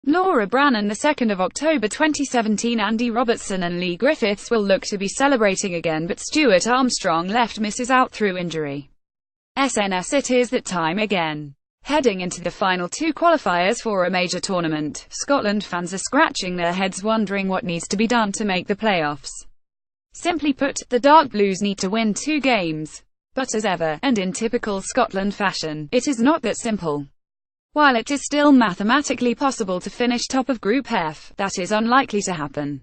Laura Brannan. The 2nd of October 2017. Andy Robertson and Leigh Griffiths will look to be celebrating again, but Stuart Armstrong left misses out through injury. SNS. It is that time again. Heading into the final two qualifiers for a major tournament, Scotland fans are scratching their heads wondering what needs to be done to make the playoffs. Simply put, the Dark Blues need to win 2 games. But as ever, and in typical Scotland fashion, it is not that simple. While it is still mathematically possible to finish top of Group F, that is unlikely to happen.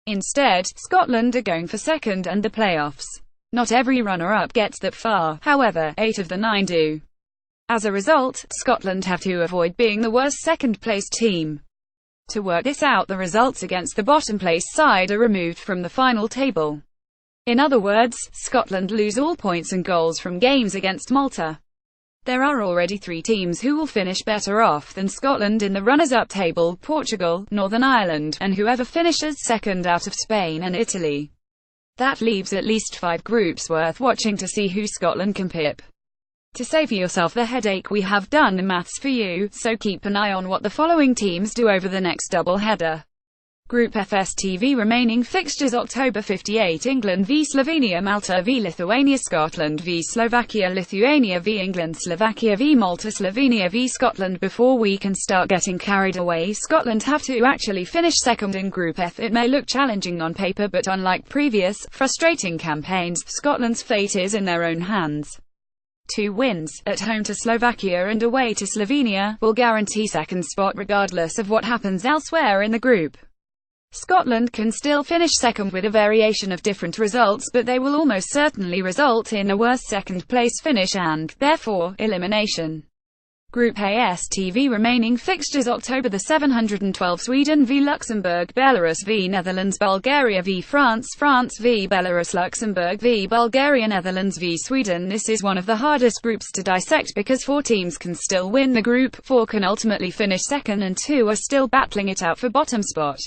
Instead, Scotland are going for second and the playoffs. Not every runner-up gets that far, however, 8 of the 9 do. As a result, Scotland have to avoid being the worst second-placed team. To work this out, the results against the bottom-place side are removed from the final table. In other words, Scotland lose all points and goals from games against Malta. There are already 3 teams who will finish better off than Scotland in the runners-up table: Portugal, Northern Ireland, and whoever finishes second out of Spain and Italy. That leaves at least 5 groups worth watching to see who Scotland can pip. To save yourself the headache, we have done the maths for you, so keep an eye on what the following teams do over the next double-header. Group FSTV remaining fixtures: October 58, England v Slovenia, Malta v Lithuania, Scotland v Slovakia, Lithuania v England, Slovakia v Malta, Slovenia v Scotland. Before we can start getting carried away, Scotland have to actually finish second in Group F. It may look challenging on paper, but unlike previous, frustrating campaigns, Scotland's fate is in their own hands. 2 wins, at home to Slovakia and away to Slovenia, will guarantee second spot regardless of what happens elsewhere in the group. Scotland can still finish second with a variation of different results, but they will almost certainly result in a worse second-place finish and, therefore, elimination. Group ASTV remaining fixtures: October the 712, Sweden v Luxembourg, Belarus v Netherlands, Bulgaria v France, France v Belarus, Luxembourg v Bulgaria, Netherlands v Sweden. This is one of the hardest groups to dissect because 4 teams can still win the group, 4 can ultimately finish second, and 2 are still battling it out for bottom spot.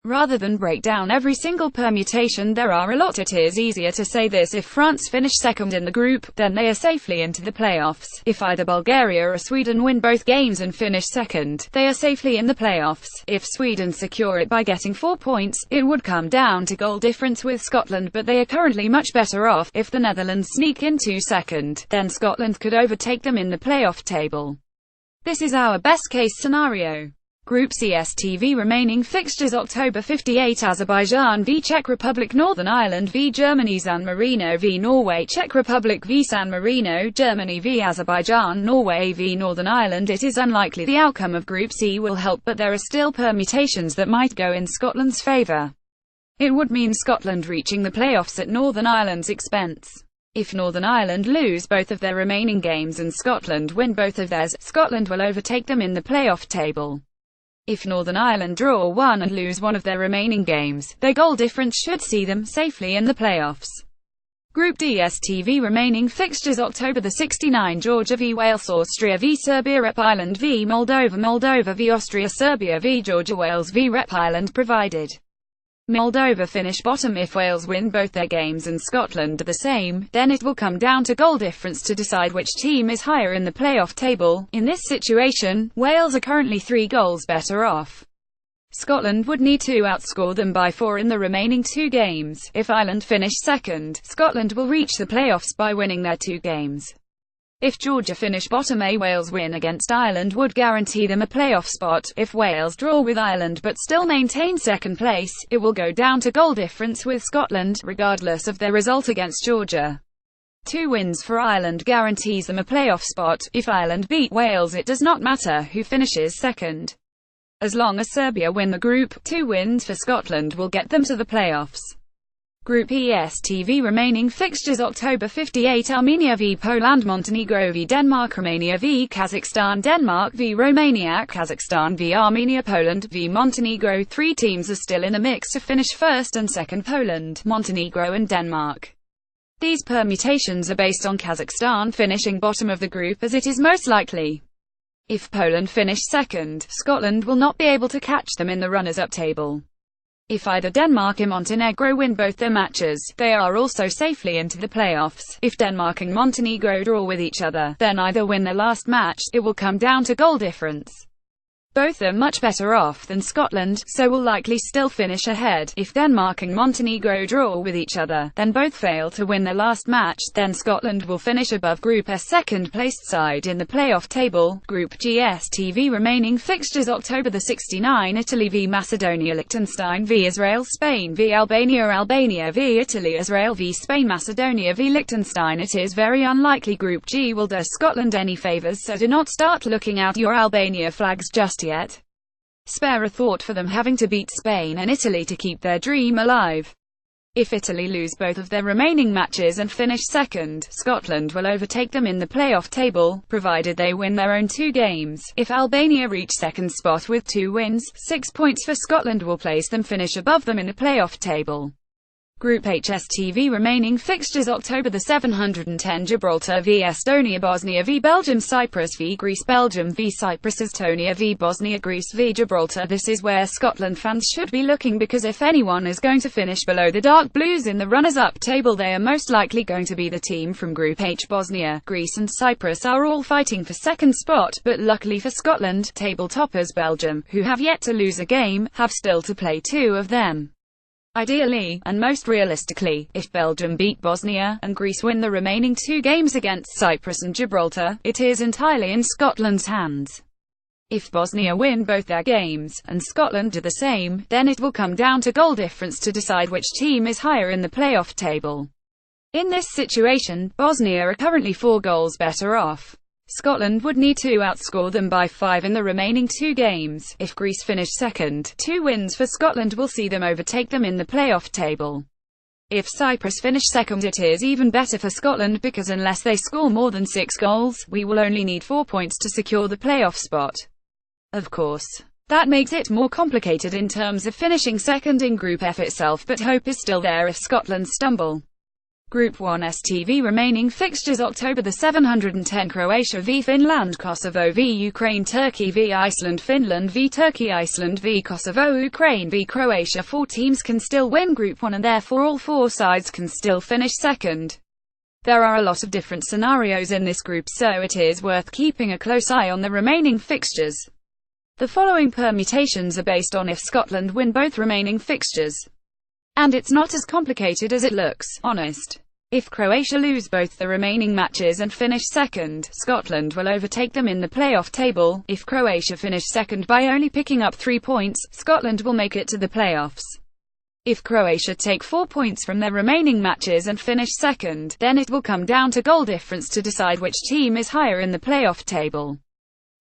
Rather than break down every single permutation there are a lot, it is easier to say this: if France finish second in the group, then they are safely into the playoffs. If either Bulgaria or Sweden win both games and finish second, they are safely in the playoffs. If Sweden secure it by getting 4 points, it would come down to goal difference with Scotland, but they are currently much better off. If the Netherlands sneak into second, then Scotland could overtake them in the playoff table. This is our best case scenario. Group CSTV remaining fixtures: October 58, Azerbaijan v Czech Republic, Northern Ireland v Germany, San Marino v Norway, Czech Republic v San Marino, Germany v Azerbaijan, Norway v Northern Ireland. It is unlikely the outcome of Group C will help, but there are still permutations that might go in Scotland's favour. It would mean Scotland reaching the playoffs at Northern Ireland's expense. If Northern Ireland lose both of their remaining games and Scotland win both of theirs, Scotland will overtake them in the playoff table. If Northern Ireland draw 1 and lose one of their remaining games, their goal difference should see them safely in the playoffs. Group DSTV remaining fixtures: October the 69, Georgia v Wales, Austria v Serbia, Rep Ireland v Moldova, Moldova v Austria, Serbia v Georgia, Wales v Rep Ireland. Provided Moldova finish bottom, if Wales win both their games and Scotland are the same, then it will come down to goal difference to decide which team is higher in the playoff table. In this situation, Wales are currently 3 goals better off. Scotland would need to outscore them by 4 in the remaining 2 games. If Ireland finish second, Scotland will reach the playoffs by winning their 2 games. If Georgia finish bottom, a Wales win against Ireland would guarantee them a playoff spot. If Wales draw with Ireland but still maintain second place, it will go down to goal difference with Scotland, regardless of their result against Georgia. 2 wins for Ireland guarantees them a playoff spot. If Ireland beat Wales, it does not matter who finishes second. As long as Serbia win the group, 2 wins for Scotland will get them to the playoffs. Group ESTV remaining fixtures: October 58, Armenia v Poland, Montenegro v Denmark, Romania v Kazakhstan, Denmark v Romania, Kazakhstan v Armenia, Poland v Montenegro. 3 teams are still in the mix to finish first and second: Poland, Montenegro and Denmark. These permutations are based on Kazakhstan finishing bottom of the group, as it is most likely. If Poland finish second, Scotland will not be able to catch them in the runners-up table. If either Denmark or Montenegro win both their matches, they are also safely into the playoffs. If Denmark and Montenegro draw with each other, then either win their last match. It will come down to goal difference. Both are much better off than Scotland, so will likely still finish ahead. If Denmark and Montenegro draw with each other, then both fail to win their last match, then Scotland will finish above Group S's second-placed side in the playoff table. Group G STV remaining fixtures October the 69, Italy v Macedonia, Liechtenstein v Israel, Spain v Albania, Albania v Italy, Israel v Spain, Macedonia v Liechtenstein. It is very unlikely Group G will do Scotland any favours, so do not start looking out your Albania flags just yet. Spare a thought for them having to beat Spain and Italy to keep their dream alive. If Italy lose both of their remaining matches and finish second, Scotland will overtake them in the playoff table, provided they win their own 2 games. If Albania reach second spot with 2 wins, 6 points for Scotland will place them finish above them in the playoff table. Group H STV remaining fixtures October the 710, Gibraltar v Estonia, Bosnia v Belgium, Cyprus v Greece, Belgium v Cyprus, Estonia v Bosnia, Greece v Gibraltar. This is where Scotland fans should be looking, because if anyone is going to finish below the Dark Blues in the runners-up table, they are most likely going to be the team from Group H. Bosnia, Greece and Cyprus are all fighting for second spot, but luckily for Scotland, table toppers Belgium, who have yet to lose a game, have still to play 2 of them. Ideally, and most realistically, if Belgium beat Bosnia, and Greece win the remaining 2 games against Cyprus and Gibraltar, it is entirely in Scotland's hands. If Bosnia win both their games, and Scotland do the same, then it will come down to goal difference to decide which team is higher in the playoff table. In this situation, Bosnia are currently 4 goals better off. Scotland would need to outscore them by 5 in the remaining 2 games. If Greece finish second, 2 wins for Scotland will see them overtake them in the playoff table. If Cyprus finish second, it is even better for Scotland, because unless they score more than 6 goals, we will only need 4 points to secure the playoff spot. Of course, that makes it more complicated in terms of finishing second in Group F itself, but hope is still there if Scotland stumble. Group 1 STV remaining fixtures October the 710, Croatia v Finland, Kosovo v Ukraine, Turkey v Iceland, Finland v Turkey, Iceland v Kosovo, Ukraine v Croatia. 4 teams can still win Group 1 and therefore all 4 sides can still finish second. There are a lot of different scenarios in this group, so it is worth keeping a close eye on the remaining fixtures. The following permutations are based on if Scotland win both remaining fixtures. And it's not as complicated as it looks, honest. If Croatia lose both the remaining matches and finish second, Scotland will overtake them in the playoff table. If Croatia finish second by only picking up 3 points, Scotland will make it to the playoffs. If Croatia take 4 points from their remaining matches and finish second, then it will come down to goal difference to decide which team is higher in the playoff table.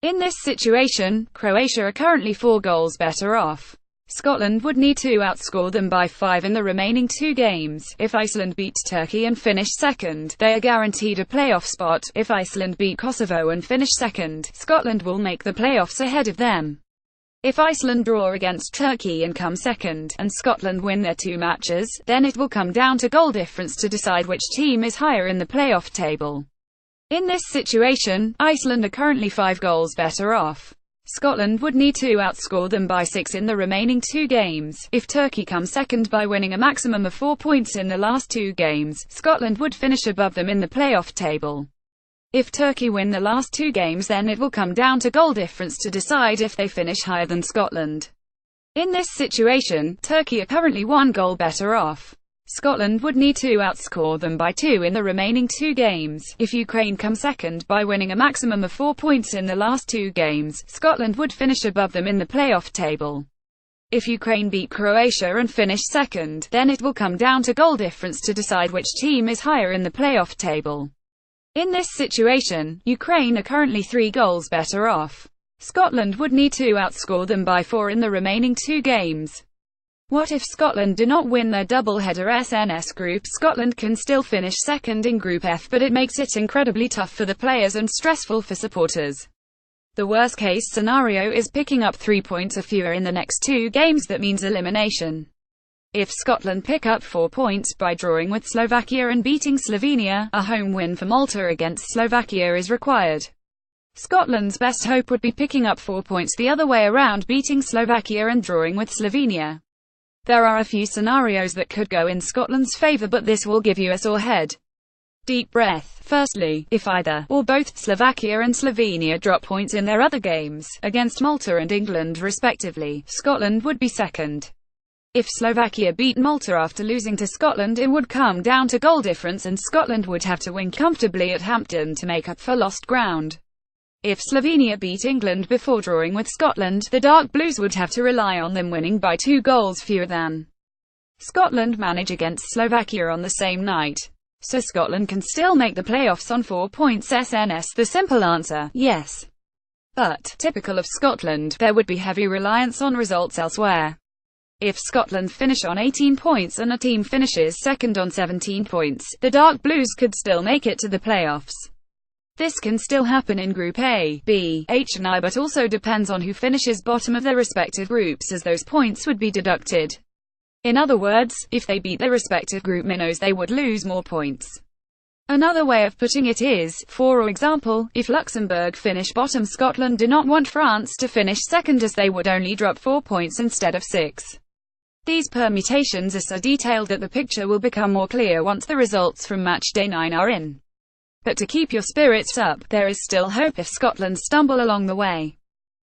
In this situation, Croatia are currently 4 goals better off. Scotland would need to outscore them by 5 in the remaining 2 games. If Iceland beat Turkey and finish second, they are guaranteed a playoff spot. If Iceland beat Kosovo and finish second, Scotland will make the playoffs ahead of them. If Iceland draw against Turkey and come second, and Scotland win their 2 matches, then it will come down to goal difference to decide which team is higher in the playoff table. In this situation, Iceland are currently 5 goals better off. Scotland would need to outscore them by 6 in the remaining 2 games. If Turkey comes second by winning a maximum of 4 points in the last 2 games, Scotland would finish above them in the playoff table. If Turkey win the last 2 games, then it will come down to goal difference to decide if they finish higher than Scotland. In this situation, Turkey are currently 1 goal better off. Scotland would need to outscore them by 2 in the remaining 2 games. If Ukraine come second by winning a maximum of 4 points in the last 2 games, Scotland would finish above them in the playoff table. If Ukraine beat Croatia and finish second, then it will come down to goal difference to decide which team is higher in the playoff table. In this situation, Ukraine are currently 3 goals better off. Scotland would need to outscore them by 4 in the remaining 2 games. What if Scotland do not win their double-header SNS group? Scotland can still finish second in Group F, but it makes it incredibly tough for the players and stressful for supporters. The worst-case scenario is picking up 3 points or fewer in the next 2 games. That means elimination. If Scotland pick up 4 points by drawing with Slovakia and beating Slovenia, a home win for Malta against Slovakia is required. Scotland's best hope would be picking up 4 points the other way around, beating Slovakia and drawing with Slovenia. There are a few scenarios that could go in Scotland's favour, but this will give you a sore head. Deep breath. Firstly, if either, or both, Slovakia and Slovenia drop points in their other games, against Malta and England respectively, Scotland would be second. If Slovakia beat Malta after losing to Scotland, it would come down to goal difference and Scotland would have to win comfortably at Hampden to make up for lost ground. If Slovenia beat England before drawing with Scotland, the Dark Blues would have to rely on them winning by 2 goals fewer than Scotland manage against Slovakia on the same night. So Scotland can still make the playoffs on 4 points. SNS. The simple answer, yes. But, typical of Scotland, there would be heavy reliance on results elsewhere. If Scotland finish on 18 points and a team finishes second on 17 points, the Dark Blues could still make it to the playoffs. This can still happen in Group A, B, H and I, but also depends on who finishes bottom of their respective groups, as those points would be deducted. In other words, if they beat their respective group minnows, they would lose more points. Another way of putting it is, for example, if Luxembourg finish bottom, Scotland do not want France to finish second, as they would only drop 4 points instead of 6. These permutations are so detailed that the picture will become more clear once the results from match day 9 are in. But to keep your spirits up, there is still hope if Scotland stumble along the way.